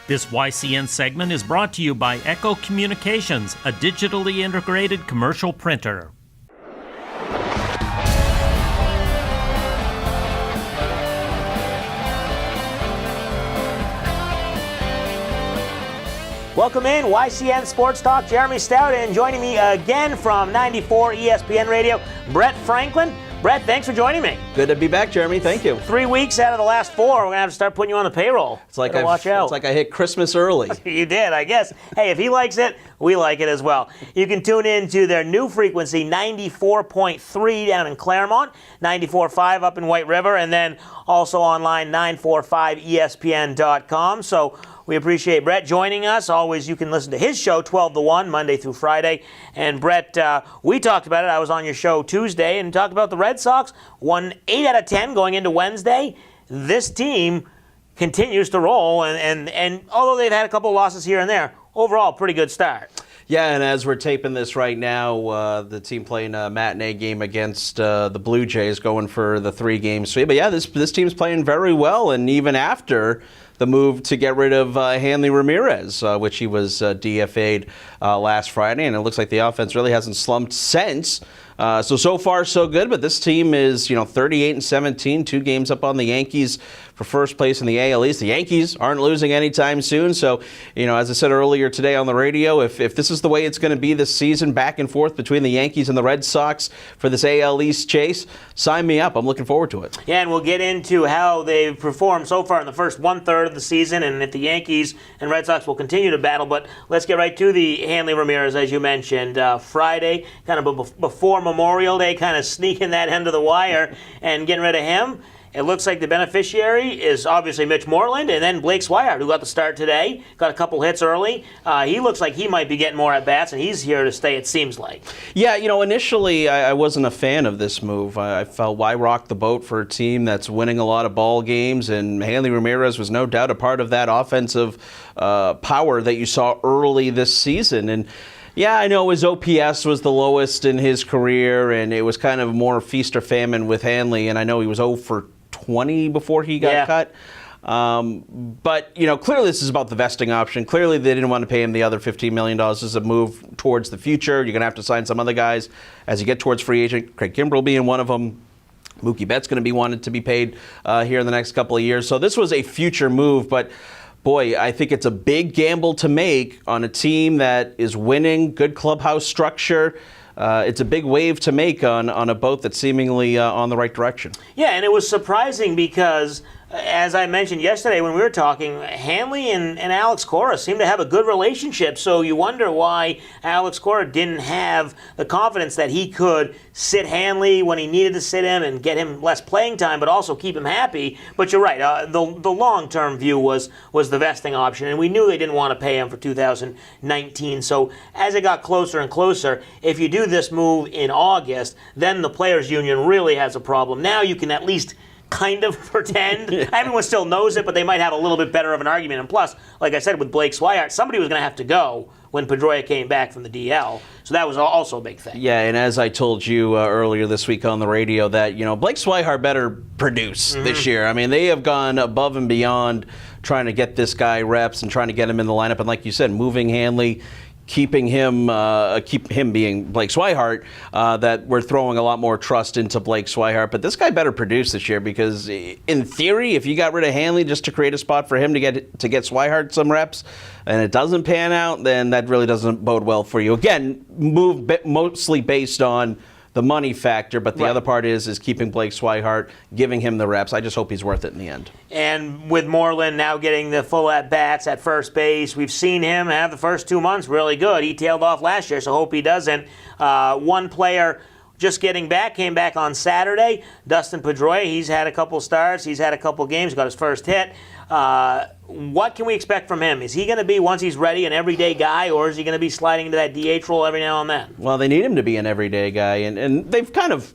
This YCN segment is brought to you by Echo Communications, a digitally integrated commercial printer. Welcome in, YCN Sports Talk. Jeremy Stout, and joining me again from 94 ESPN Radio, Brett Franklin. Brett, thanks for joining me. Good to be back, Jeremy. Thank you. 3 weeks out of the last 4, we're going to have to start putting you on the payroll. It's like watch out. It's like I hit Christmas early. You did, I guess. Hey, if he likes it, we like it as well. You can tune in to their new frequency, 94.3 down in Claremont, 94.5 up in White River, and then also online, 945ESPN.com. So we appreciate Brett joining us. Always, you can listen to his show, 12 to 1, Monday through Friday. And Brett, we talked about it. I was on your show Tuesday and talked about the Red Sox. Won 8 out of 10 going into Wednesday. This team continues to roll. And although they've had a couple of losses here and there, overall, pretty good start. Yeah, and as we're taping this right now, the team playing a matinee game against the Blue Jays, going for the 3-game sweep. But yeah, this team's playing very well, and even after the move to get rid of Hanley Ramirez, which he was DFA'd last Friday, and it looks like the offense really hasn't slumped since. So far, so good, but this team is, 38-17, 2 games up on the Yankees for first place in the AL East. The Yankees aren't losing anytime soon, so, as I said earlier today on the radio, if this is the way it's going to be this season, back and forth between the Yankees and the Red Sox for this AL East chase, sign me up. I'm looking forward to it. Yeah, and we'll get into how they've performed so far in the first 1/3 of the season, and if the Yankees and Red Sox will continue to battle. But let's get right to the Hanley Ramirez, as you mentioned. Friday, kind of before Memorial Day, kind of sneaking that end of the wire and getting rid of him. It looks like the beneficiary is obviously Mitch Moreland, and then Blake Swihart, who got the start today, got a couple hits early. He looks like he might be getting more at-bats, and he's here to stay, it seems like. Yeah, initially I wasn't a fan of this move. I felt, why rock the boat for a team that's winning a lot of ball games, and Hanley Ramirez was no doubt a part of that offensive power that you saw early this season. And yeah, I know his OPS was the lowest in his career, and it was kind of more feast or famine with Hanley, and I know he was 0 for 20 before he got cut. But, clearly this is about the vesting option. Clearly they didn't want to pay him the other $15 million. This is a move towards the future. You're going to have to sign some other guys as you get towards free agent. Craig Kimbrell being one of them. Mookie Betts going to be wanted to be paid here in the next couple of years. So this was a future move, but boy, I think it's a big gamble to make on a team that is winning, good clubhouse structure. It's a big wave to make on a boat that's seemingly on the right direction. Yeah, and it was surprising because, as I mentioned yesterday when we were talking, Hanley and Alex Cora seem to have a good relationship. So you wonder why Alex Cora didn't have the confidence that he could sit Hanley when he needed to sit him and get him less playing time, but also keep him happy. But you're right. The long-term view was the vesting option, and we knew they didn't want to pay him for 2019. So as it got closer and closer, if you do this move in August, then the players' union really has a problem. Now you can at least kind of pretend. Everyone still knows it, but they might have a little bit better of an argument. And plus, like I said, with Blake Swihart, somebody was going to have to go when Pedroia came back from the DL. So that was also a big thing. Yeah, and as I told you earlier this week on the radio that, Blake Swihart better produce this year. I mean, they have gone above and beyond trying to get this guy reps and trying to get him in the lineup. And like you said, moving Hanley, keeping him being Blake Swihart, that we're throwing a lot more trust into Blake Swihart. But this guy better produce this year because, in theory, if you got rid of Hanley just to create a spot for him to get Swihart some reps, and it doesn't pan out, then that really doesn't bode well for you. Again, mostly based on the money factor, but the other part is keeping Blake Swihart, giving him the reps. I just hope he's worth it in the end. And with Moreland now getting the full at-bats at first base, we've seen him have the first 2 months really good. He tailed off last year, so hope he doesn't. One player just getting back, came back on Saturday, Dustin Pedroia. He's had a couple starts. He's had a couple games, got his first hit. What can we expect from him? Is he going to be, once he's ready, an everyday guy, or is he going to be sliding into that DH role every now and then? Well, they need him to be an everyday guy, and they've kind of,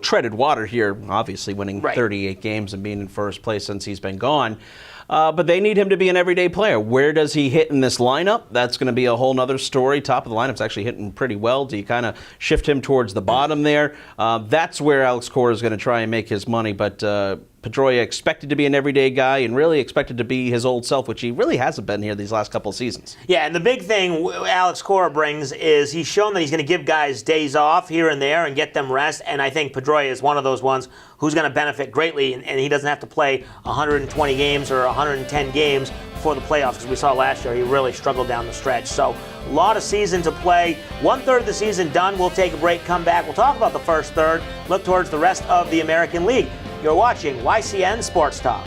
treaded water here, obviously winning 38 games and being in first place since he's been gone. But they need him to be an everyday player. Where does he hit in this lineup? That's going to be a whole other story. Top of the lineup's actually hitting pretty well. Do you kind of shift him towards the bottom there? That's where Alex Cora is going to try and make his money. But Pedroia expected to be an everyday guy and really expected to be his old self, which he really hasn't been here these last couple of seasons. Yeah, and the big thing Alex Cora brings is he's shown that he's going to give guys days off here and there and get them rest, and I think Pedroia is one of those ones who's going to benefit greatly, and he doesn't have to play 120 games or 110 games for the playoffs, because we saw last year he really struggled down the stretch. So a lot of season to play. 1/3 of the season done. We'll take a break, come back. We'll talk about the first third, look towards the rest of the American League. You're watching YCN Sports Talk.